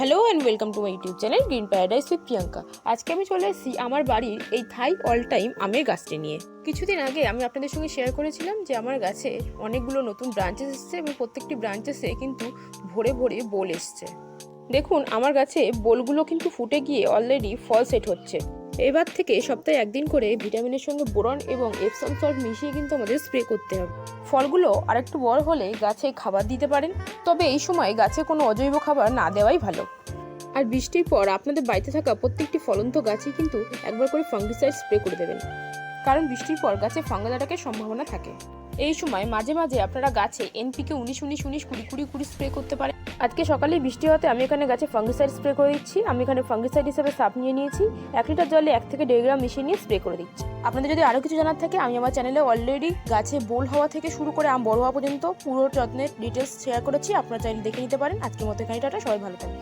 Hello and welcome to my YouTube channel green paradise with Priyanka. আজকে আমি চলে এসেছি আমার বাড়ির এই থাই অল টাইম আমের গাছটি নিয়ে। কিছুদিন আগে আমি আপনাদের সঙ্গে শেয়ার করেছিলাম যে আমার গাছে অনেকগুলো নতুন ব্রাঞ্চেস এসেছে এবং প্রত্যেকটি ব্রাঞ্চেসে কিন্তু ভরে ভরে বোল এসছে। দেখুন আমার গাছে বোলগুলো কিন্তু ফুটে গিয়ে অলরেডি ফল সেট হচ্ছে। এবার থেকে সপ্তাহে একদিন করে ভিটামিনের সঙ্গে বোরন এবং এপসম সল্ট মিশিয়ে কিন্তু আমাদের স্প্রে করতে হবে। ফলগুলো আরেকটু বড় হলে গাছে খাবার দিতে পারেন, তবে এই সময় গাছে কোনো অজৈব খাবার না দেওয়াই ভালো। আর বৃষ্টির পর আপনাদের বাড়িতে থাকা প্রত্যেকটি ফলন্ত গাছে কিন্তু একবার করে ফাঙ্গিসাইড স্প্রে করে দেবেন, কারণ বৃষ্টির পর গাছে ফাঙ্গাস অ্যাটাকের সম্ভাবনা থাকে। এই সময় মাঝে মাঝে আপনারা গাছে NPK 19-19-19-20-20 স্প্রে করতে পারেন। আজকে সকালে বৃষ্টি হতে আমি এখানে গাছে ফাঙ্গিসাইড স্প্রে করে দিচ্ছি। আমি এখানে ফাঙ্গিসাইড হিসেবে সাপ নিয়ে নিয়েছি, 1 লিটার জলে 1 থেকে 1.5 গ্রাম মিশিয়ে নিয়ে স্প্রে করে দিচ্ছি। আপনাদের যদি আরও কিছু জানার থাকে, আমি আমার চ্যানেলে অলরেডি গাছে বোল হওয়া থেকে শুরু করে আম বড় হওয়া পর্যন্ত পুরো যত্নের ডিটেলস শেয়ার করেছি, আপনারা চাইলে দেখে নিতে পারেন। আজকের মতো এখানে টাটা, সবাই ভালো থাকবেন।